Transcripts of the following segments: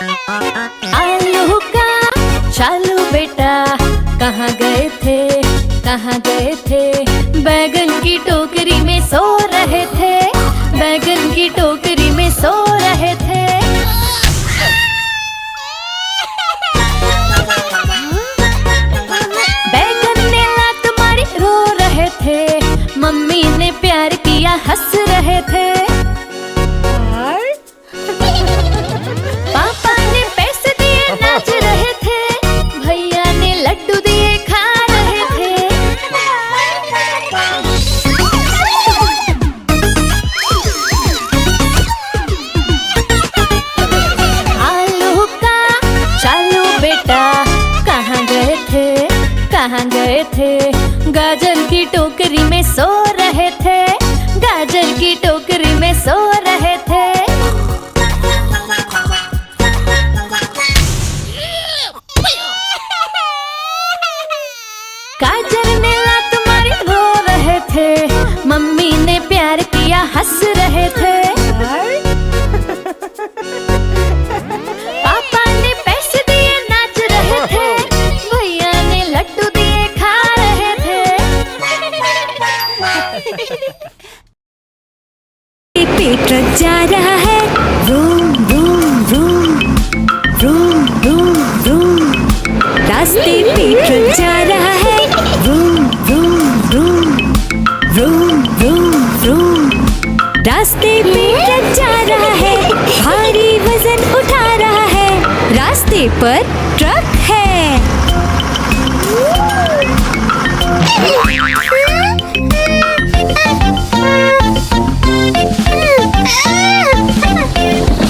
आलू का चालू बेटा, कहाँ गए थे, कहाँ गए थे? बैगन की टोकरी में सो रहे थे, बैगन की टोकरी में सो रहे थे। बैगन ने लात मारी रो रहे थे, मम्मी ने प्यार किया हंस रहे थे। पापा ने पैसे दिए नाच रहे थे, भैया ने लड्डू दिए खा रहे थे। आलू का चालू बेटा, कहाँ गए थे, कहाँ गए थे? गाजर की टोकरी में सो रहे थे, गाजर की टोकरी में सो रहे थे। गाजर ने लात मारी रो रहे थे, मम्मी ने प्यार किया हंस रहे थे। पापा ने पैसे दिए नाच रहे थे, भैया ने लड्डू दिए खा रहे थे। पेट ट्रक जा रहा है, room room room room room room. रास्ते पे ट्रक जा रहा है, room room room room room room. रास्ते पे ट्रक जा रहा है, भारी वजन उठा रहा है, रास्ते पर ट्रक है।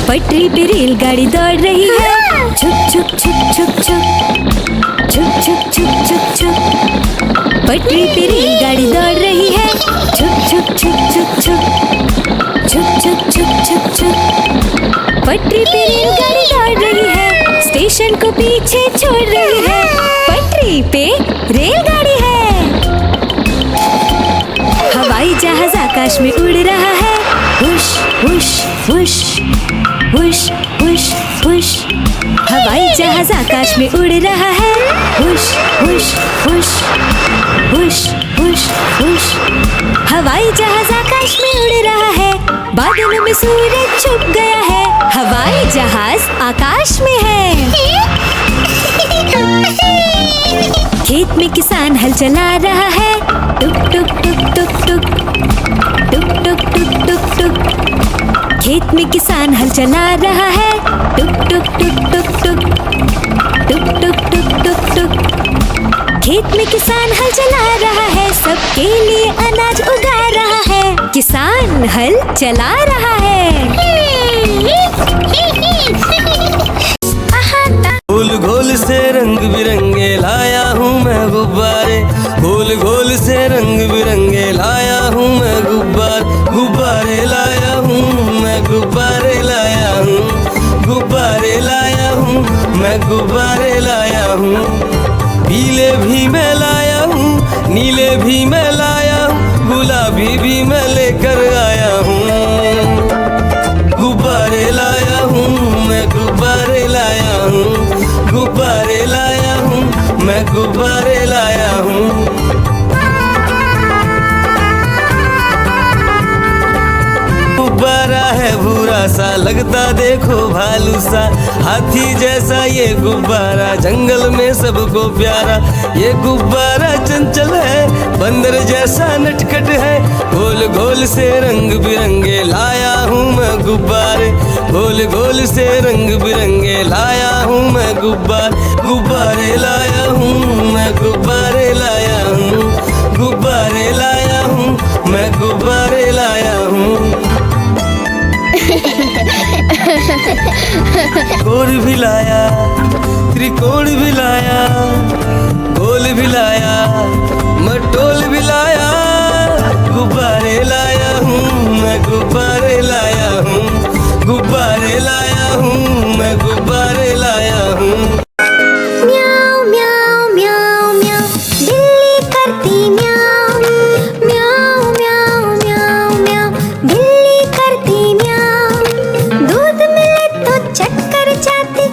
पटरी पे रेलगाड़ी दौड़ रही है, छुक छुक छुक छुक छुक छुक छुक छुक छुक छुक। पटरी पे रेलगाड़ी दौड़ रही है, छुक छुक छुक छुक छुक छुक छुक छुक छुक छुक। पटरी पे रेलगाड़ी दौड़ रही है, स्टेशन को पीछे छोड़ रही है, पटरी पे रेलगाड़ी है। हवाई जहाज आकाश में उड़ रहा है, हुश हुश हुश हुश हुश हुश। हवाई जहाज आकाश में उड़ रहा है, हुश हुश हुश हुश हुश हुश। हवाई जहाज आकाश में उड़ रहा है, बादलों में सूरज छुप गया है, हवाई जहाज आकाश में है। खेत में किसान हल चला रहा है, टुक टुक टुक टुक टुक टुक टुक टुक टुक टुक। खेत में किसान हल चला रहा है, टुक टुक टुक टुक टुक टुक टुक टुक टुक टुक। खेत में किसान हल चला रहा है, सबके लिए अनाज उगा रहा है, किसान हल चला रहा है। गोल गोल से रंग बिरंगे लाया हूँ मैं गुब्बारे, गोल गोल से रंग बिरंगे लाया हूँ मैं गुब्बारे लाया हूँ मैं, गुब्बारे लाया हूँ, गुब्बारे लाया हूँ मैं, गुब्बारे लाया हूँ। पीले भी मैं लाया हूँ, नीले भी मैं लाया हूँ, गुलाबी भी मैं लेकर आया हूँ। गुब्बारे लाया हूँ मैं, गुब्बारे लाया हूँ, गुब्बारे लाया हूँ मैं, गुब्बारे लाया हूँ। गुब्बारा है भूरा सा, लगता देखो भालू सा, हाथी जैसा ये गुब्बारा, जंगल में सबको प्यारा। ये गुब्बारा चंचल है, बंदर जैसा नटखट है, गोल गोल से रंग बिरंगे लाया हूँ मैं गुब्बारे, गोल गोल से रंग बिरंगे लाया हूँ मैं गुब्बारे लाया हूँ मैं, गुब्बारे लाया हूँ, गुब्बारे लाया हूँ मैं, गुब्बारे लाया हूँ। गोल भी लाया, त्रिकोण भी लाया, गोल भी लाया, मटोल भी लाया, गुब्बारे लाया हूँ मैं, गुब्बारे लाया हूँ, गुब्बारे लाया हूँ मैं, गुब्बारे लाया हूँ। म्याऊ म्याऊ म्याऊ म्याऊ, बिल्ली करती म्याऊ म्याऊ म्याऊ म्याऊ म्याऊ, बिल्ली करती म्याऊ। दूध मिले तो चक्कर जाती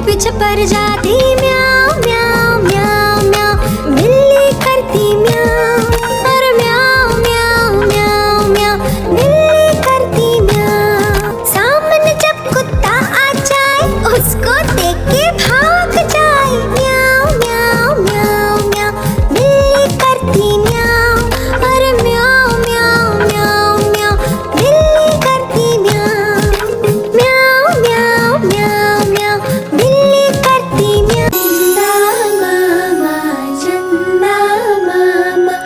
पीछे पड़ जाती म्याऊ म्याऊ म्याऊ म्याऊ, बिल्ली करती म्याऊ, और म्याऊ म्याऊ म्याऊ म्याऊ, बिल्ली करती म्याऊ। सामने जब कुत्ता आ जाए उसको देख के भाग जाए, म्याऊ म्याऊ म्याऊ म्याऊ, बिल्ली करती म्याऊ, और म्याऊ म्याऊ म्याऊ म्याऊ, बिल्ली करती म्याऊ, म्याऊ म्याऊ म्याऊ म्याऊ, बिल्ली करती म्याऊ। चंदा मामा, चंदा मामा,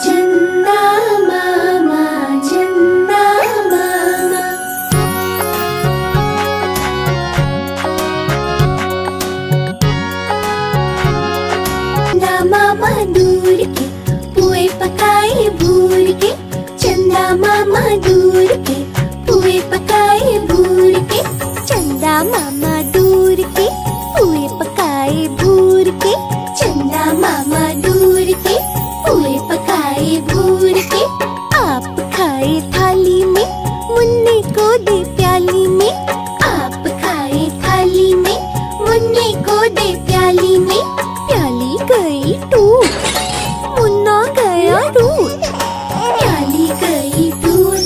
चंदा मामा, चंदा मामा दूर के पुए पकाए भूर के, चंदा मामा दूर के पुए पकाए भूर के, चंदा मामा दूर के पुए पकाए भूर के, चंदा मामा दूर के पुए पकाए भूर के। आप खाए थाली में, मुन्ने को दे प्याली में, आप खाए थाली में, मुन्ने को दे प्याली में, प्याली गई टूट, मुन्ना गया रूट, प्याली गई टूट,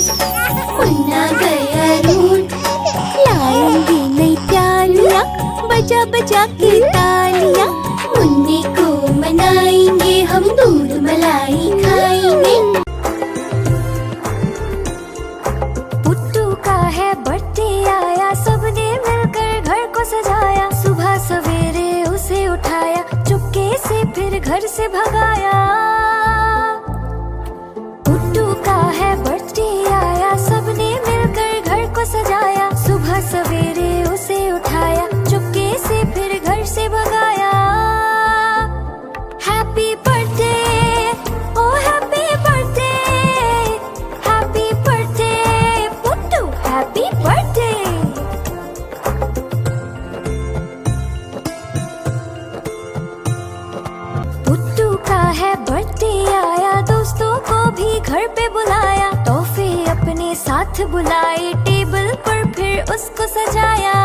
मुन्ना गया रूट। लाएंगे नई प्यालियाँ बजा बजा के तालियाँ, मुन्ने को मनाएंगे हम, दूध मलाई खाएंगे। पुट्टू का है बर्थडे आया, सबने मिलकर घर को सजाया, सुबह सवेरे उसे उठाया, चुपके से फिर घर से भगाया। पुट्टू का है बर्थडे आया, सबने मिलकर घर को सजाया, सुबह सवेरे उसे उठाया, चुपके से फिर घर से भगाया। हैप्पी बर्थडे, ओ happy birthday, happy birthday Puttu, happy birthday. Puttu का है बर्थडे आया, दोस्तों को भी घर पे बुलाया, तोहफे अपने साथ बुलाए, टेबल पर फिर उसको सजाया।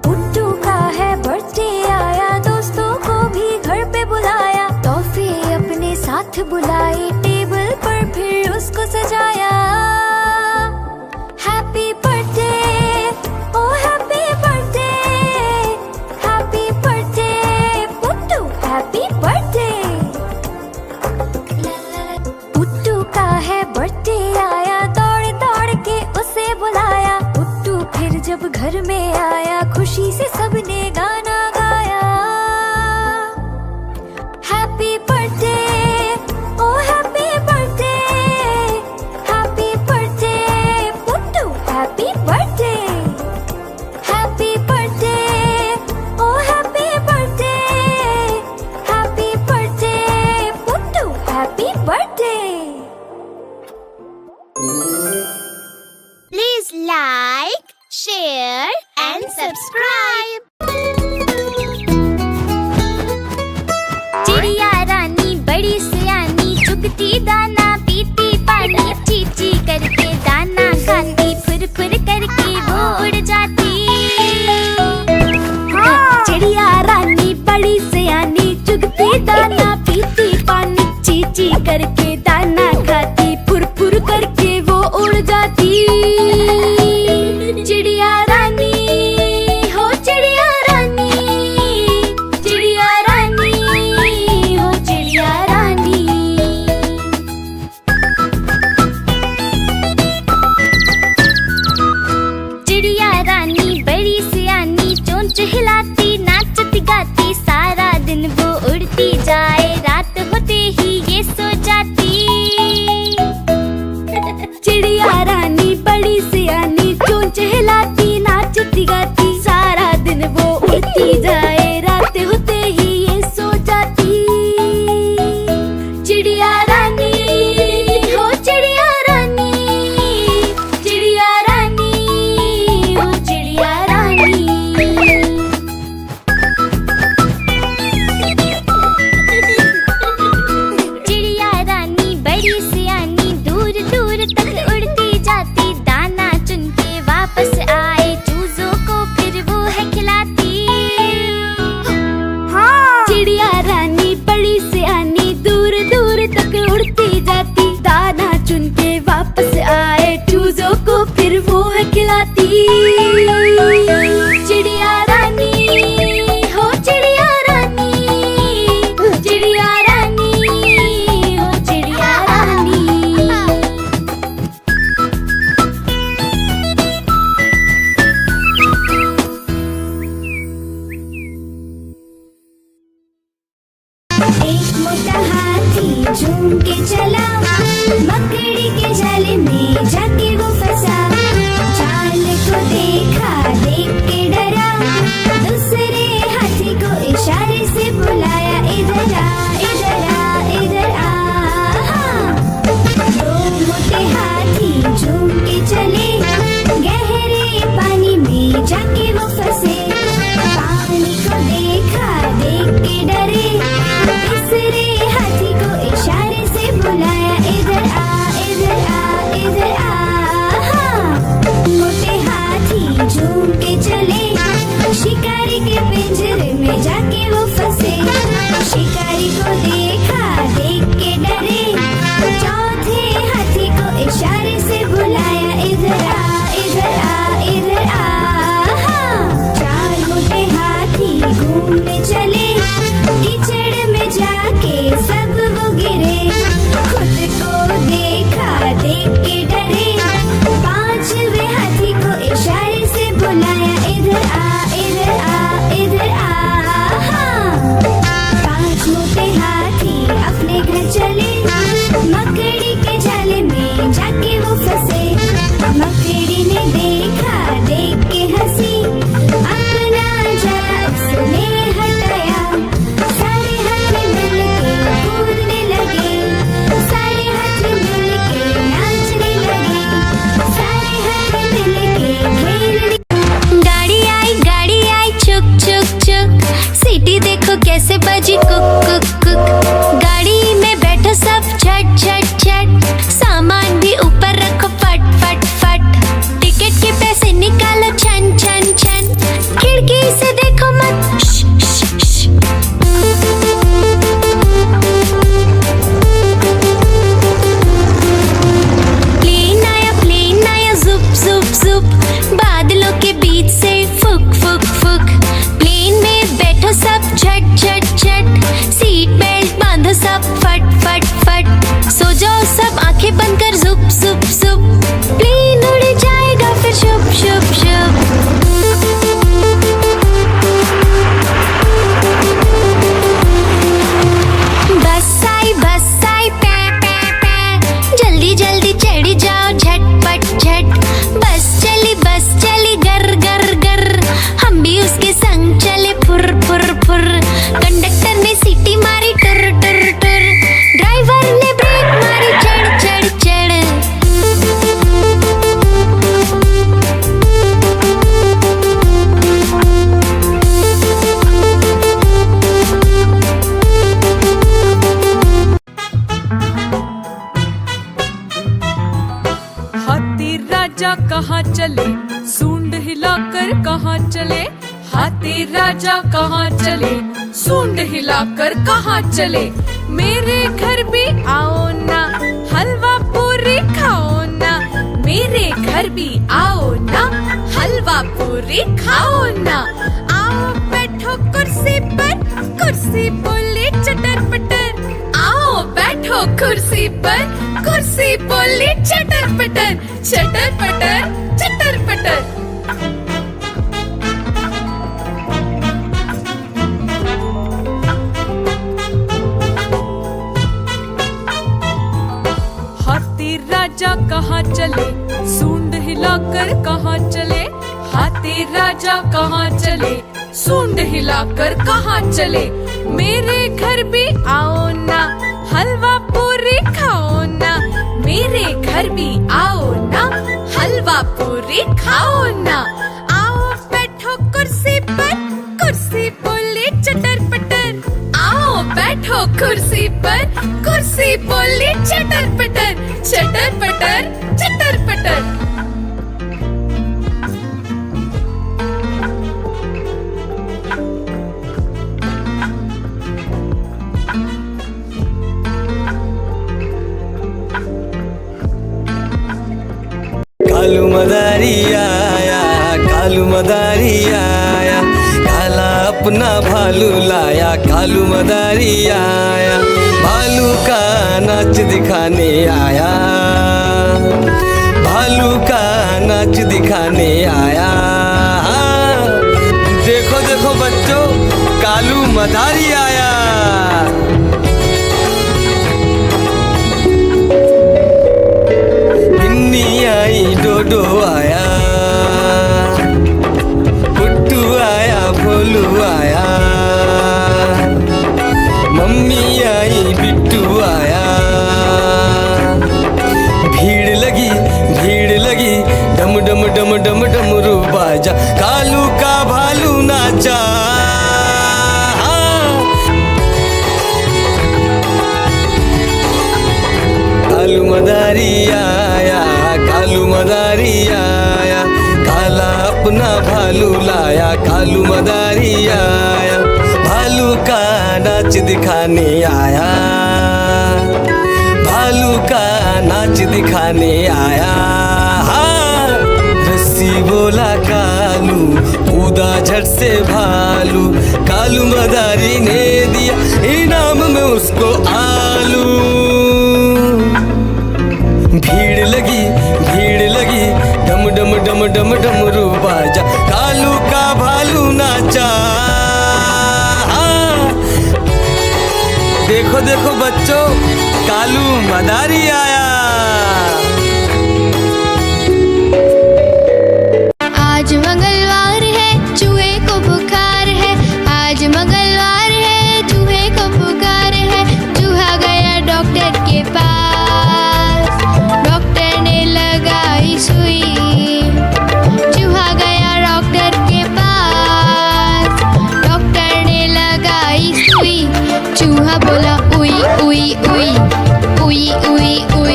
पुट्टू का है बर्थडे आया, दोस्तों को भी घर पे बुलाया, तोहफे अपने साथ बुलाए, टेबल पर फिर उसको सजाया। हैप्पी बर्थडे, ओ happy birthday, happy birthday Puttu, happy birthday. Puttu का है बर्थडे आया, दौड़ दौड़ के उसे बुलाया, पुट्टू फिर जब घर में आया, खुशी से सबने गाना गाया। Happy birthday, O happy birthday, happy birthday Puttu, happy birthday. Happy birthday, O happy birthday, happy birthday Puttu, happy birthday. Please like, share and subscribe. चिड़िया रानी बड़ी सियानी, चुगती दाना पीती पानी, चीची करके दाना खाती, फुर फुर करके वो उड़ जाती। चिड़िया रानी बड़ी सियानी, चुगती दाना पीती पानी, चीची करके दाना खाती, फुर फुर करके वो उड़ जाती। चिड़िया रानी, हो चिड़िया रानी, चिड़िया रानी, हो चिड़िया रानी। चले, सूंड हिलाकर कहाँ चले, हाथी राजा कहाँ चले, सूंड हिलाकर कहाँ चले, मेरे घर भी आओ ना, हलवा पूरी खाओ ना, मेरे घर भी आओ ना, हलवा पूरी खाओ ना, आओ बैठो कुर्सी पर, कुर्सी बोली चटर पटर, आओ बैठो कुर्सी पर, कुर्सी बोली चटर पटर, चटर पटर, चटर पटर। हाथी राजा कहाँ चले, सूंड हिलाकर कहाँ चले, हाथी राजा कहाँ चले, सूंड हिलाकर कहाँ चले, मेरे घर भी आओ ना, हलवा पूरी खाओ ना, मेरे घर भी आओ ना, हलवा पूरी खाओ ना, आओ बैठो कुर्सी पर, कुर्सी बोली चटर पटर, आओ बैठो कुर्सी पर, कुर्सी बोली चटर पटर, चटर पटर, चटर पटर। कालू मदारी आया, कालू मदारी आया, काला अपना भालू लाया, कालू मदारी आया, भालू का नाच दिखाने आया, भालू का नाच दिखाने आया। देखो देखो बच्चों, कालू मदारी आया। गिन्नी आई, डोडो आया, पुट्टू आया, भोलू आया, मम्मी आई, बिट्टू आया, भीड़ लगी, भीड़ लगी, डम डम डम डम डमरू बाजा, कालू का भालू नाचा। कालू मदारी आया, कालू मदारी आया, काला अपना भालू लाया, कालू मदारी आया, भालू का नाच दिखाने आया, भालू का नाच दिखाने आया। रस्सी बोला कालू, कूदा झट से भालू, कालू मदारी ने दिया इनाम में उसको आलू। भीड़ लगी, भीड़ लगी, डम डम डम डम डमरू बाजा, कालू का भालू नाचा। देखो देखो बच्चों, कालू मदारी आया। आज मंगलवार है, चूहे को बुखार है, आज मंगलवार है, चूहे को बुखार है, चूहा गया डॉक्टर के पास, डॉक्टर ने लगाई सुई, चूहा गया डॉक्टर के पास, डॉक्टर ने लगाई सुई, चूहा बोला उई उई उई, उई उई उई,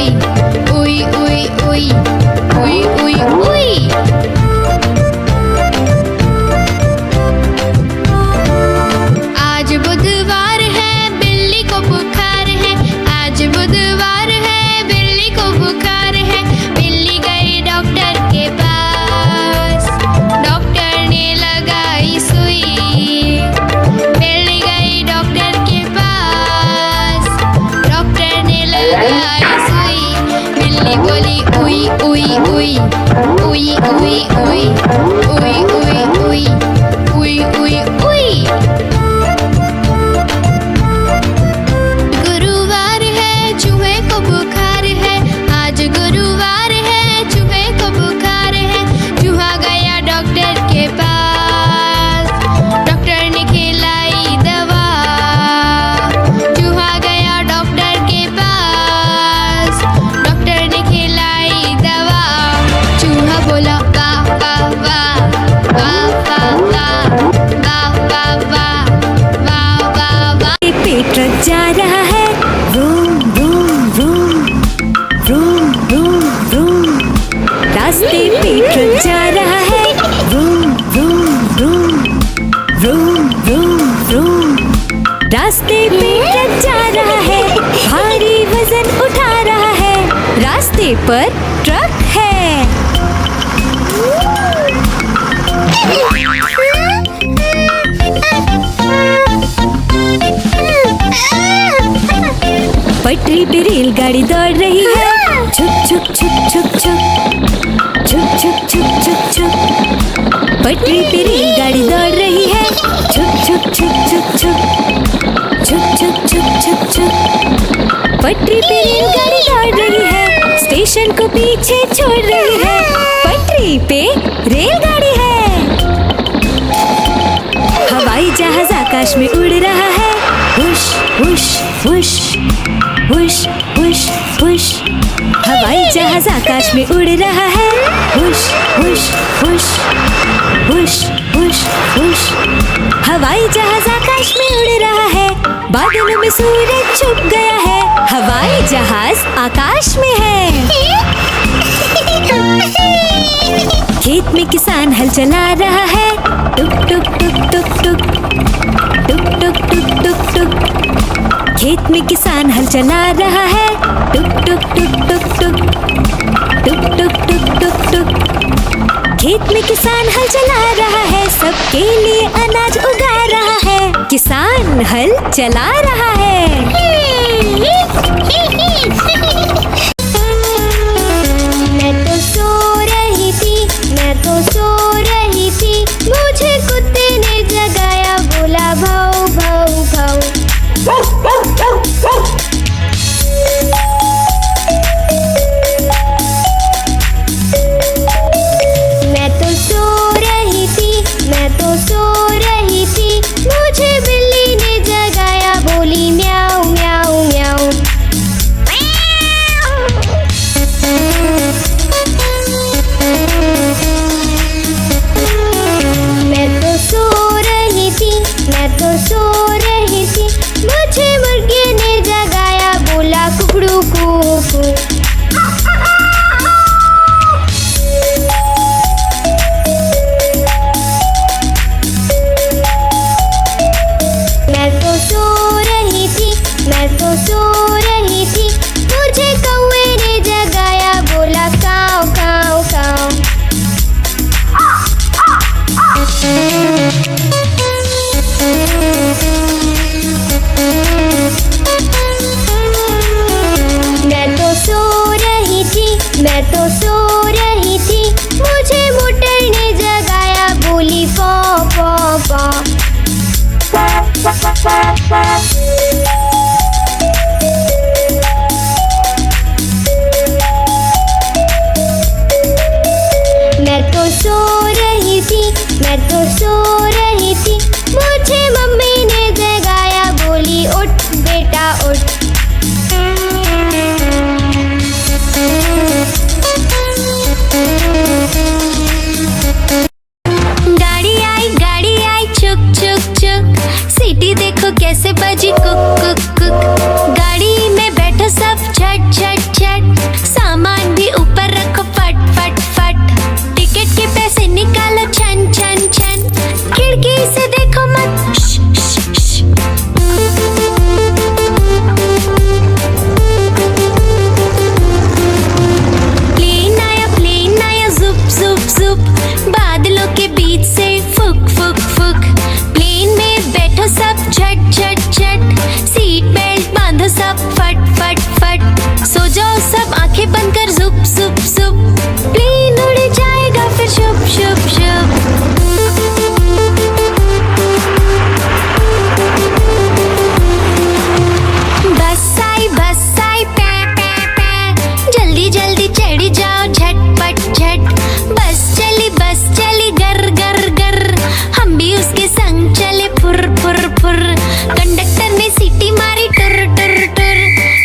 व्रूम व्रूम व्रूम। रास्ते पे ट्रक जा रहा है, भारी वजन उठा रहा है। रास्ते पर ट्रक है। पटरी पे रेलगाड़ी दौड़ रही है, छुक छुक छुक छुक छुक, छुक छुक छुक छुक छुक। पटरी पे रेलगाड़ी दौड़ रही है, छुक छुक छुक छुक छुक, छुक छुक छुक छुक छुक। पटरी पे रेलगाड़ी दौड़ रही है, स्टेशन को पीछे छोड़ रही है। पटरी पे रेलगाड़ी है। हवाई जहाज आकाश में उड़ रहा है, हुश हुश हुश, हुश हुश हुश। हवाई जहाज आकाश में उड़ रहा है, हुश हुश हुश, हुश हुश हुश। हवाई जहाज आकाश में उड़ रहा है, बादलों में सूरज छुप गया है। हवाई जहाज आकाश में है। खेत में किसान हल चला रहा है, टुक टुक टुक टुक टुक, टुक टुक टुक टुक टुक। खेत में किसान हल चला रहा है, टुक टुक टुक टुक टुक, टुक टुक टुक टुक टुक। खेत में किसान हल चला रहा है, सबके लिए अनाज उगा रहा है। किसान हल चला रहा है। मैं तो सो रही थी, मैं तो सो रही थी, मुझे कुत्ते ने जगाया, बोला भाऊ भाऊ भाऊ। मैं तो सो रही थी, मैं तो सो रही थी, मुझे बिल्ली ने जगाया, बोली म्याऊ म्याऊ म्याऊ। मैं तो सो रही थी, मैं तो सो रही थी, मुझे मुर्गे ने जगाया, बोला कुकड़ू कू। मैं तो सो रही थी, मैं तो सो रही थी, मुझे कौवे ने जगाया, बोला काऊ काऊ काऊ। मैं तो सो रही थी, मैं तो सो रही थी, मुझे मोटर ने जगाया, बोली पौ पौ पौ। मैं तो सो रही थी, मैं तो सो रही थी, मुझे मम्मी ने जगाया, बोली उठ बेटा उठ। गाड़ी आई चुक चुक चुक, सीटी देखो कैसे बजी कुक कुक कुक। गाड़ी में बैठो सब झट झट झट, सामान भी ऊपर रखो फट फट फट। टिकट के पैसे निकालो छन छन छन, खिड़की से देखो मत श, श, श। प्लेन आया जुप जुप जुप, बादलों के बीच से फुक फुक फुक। प्लेन में बैठो सब झट झट झट, सीट बेल्ट बांधो सब फट फट फट। सो जाओ सब आंखें बंद कर जुप जुप जुप, प्लेन उड़ जाएगा फिर शुभ शुभ शुभ। बस आई पै पै पै, जल्दी जल्दी चढ़ी जाओ झटपट झट। बस चली गर गर गर, हम भी उसके संग चले फुर फुर फुर। कंडक्टर ने सीटी मारी टुर टुर टुर,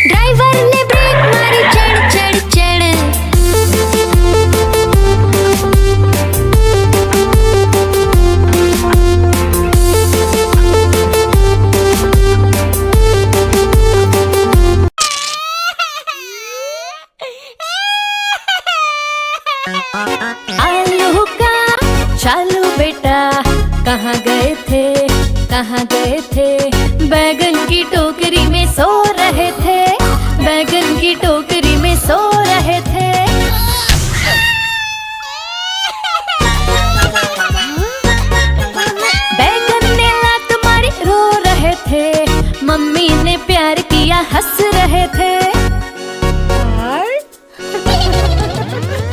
ड्राइवर ने ब्रेक मारी चढ़ चढ़ चढ़। आलू का चालू बेटा कहाँ गए थे? कहाँ गए थे? बैगन की टोकरी में सो रहे थे, बैगन की टोकरी में सो रहे थे। बैगन ने लात मारी रो रहे थे, मम्मी ने प्यार किया हंस रहे थे।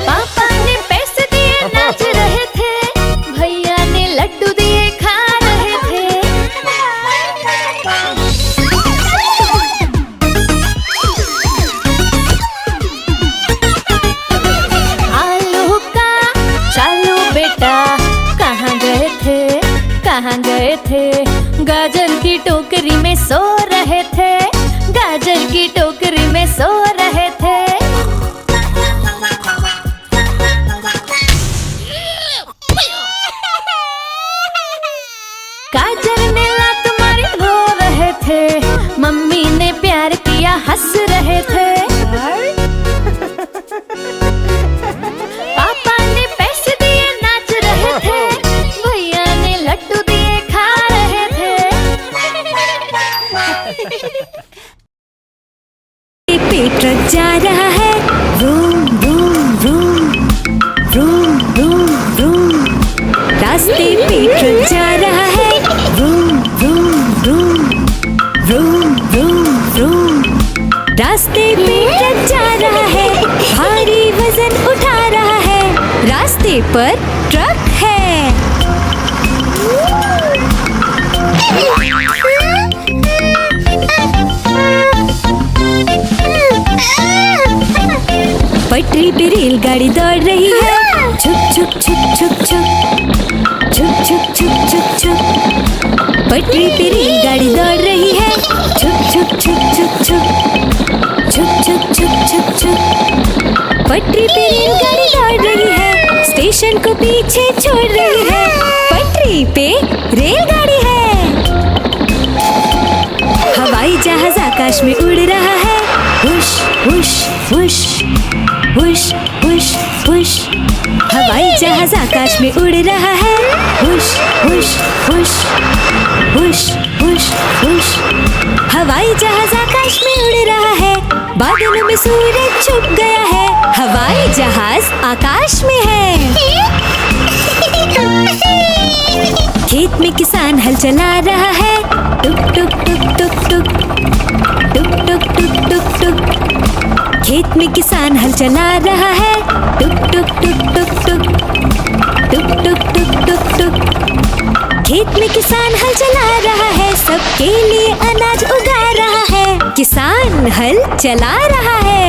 पापा ने पैसे दिए नाच रहे थे, भैया ने लड्डू दिए खा रहे थे। आलू का चालू बेटा कहाँ गए थे? कहाँ गए थे? गाजर की टोकरी में सो रहे थे, गाजर की टोकरी में सो रहे थे। गाजर ने लात मारी रो रहे थे, मम्मी ने प्यार किया हंस रहे थे। पापा ने पैसे दिए नाच रहे थे, भैया ने लड्डू दिए खा रहे थे। पेट ट्रक जा रहा है, room room room room room room. रास्ते पे ट्रक जा रहा है, room room room room room room. रास्ते पे ट्रक जा रहा है, भारी वजन उठा रहा है, रास्ते पर ट्रक है। पटरी पे रेलगाड़ी दौड़ रही है, छुक छुक छुक छुक छुक छुक छुक छुक छुक छुक। पटरी पे रेलगाड़ी दौड़ रही है, छुक छुक छुक छुक छुक छुक छुक छुक छुक छुक। पटरी पे रेलगाड़ी दौड़ रही है, स्टेशन को पीछे छोड़ रही है, पटरी पे रेलगाड़ी है। हवाई जहाज आकाश में उड़ रहा है, हुश हुश हुश हुश हुश हुश। हवाई जहाज आकाश में उड़ रहा है, हुश हुश हुश हुश हुश हुश। हवाई जहाज आकाश में उड़ रहा है, बादलों में सूरज छुप गया है, हवाई जहाज आकाश में है। खेत में किसान हल चला रहा है, टुक टुक टुक टुक टुक टुक टुक टुक टुक टुक। खेत में किसान हल चला रहा है, टुक टुक टुक टुक टुक टुक टुक टुक टुक टुक। खेत में किसान हल चला रहा है, सबके लिए अनाज उगा रहा है, किसान हल चला रहा है।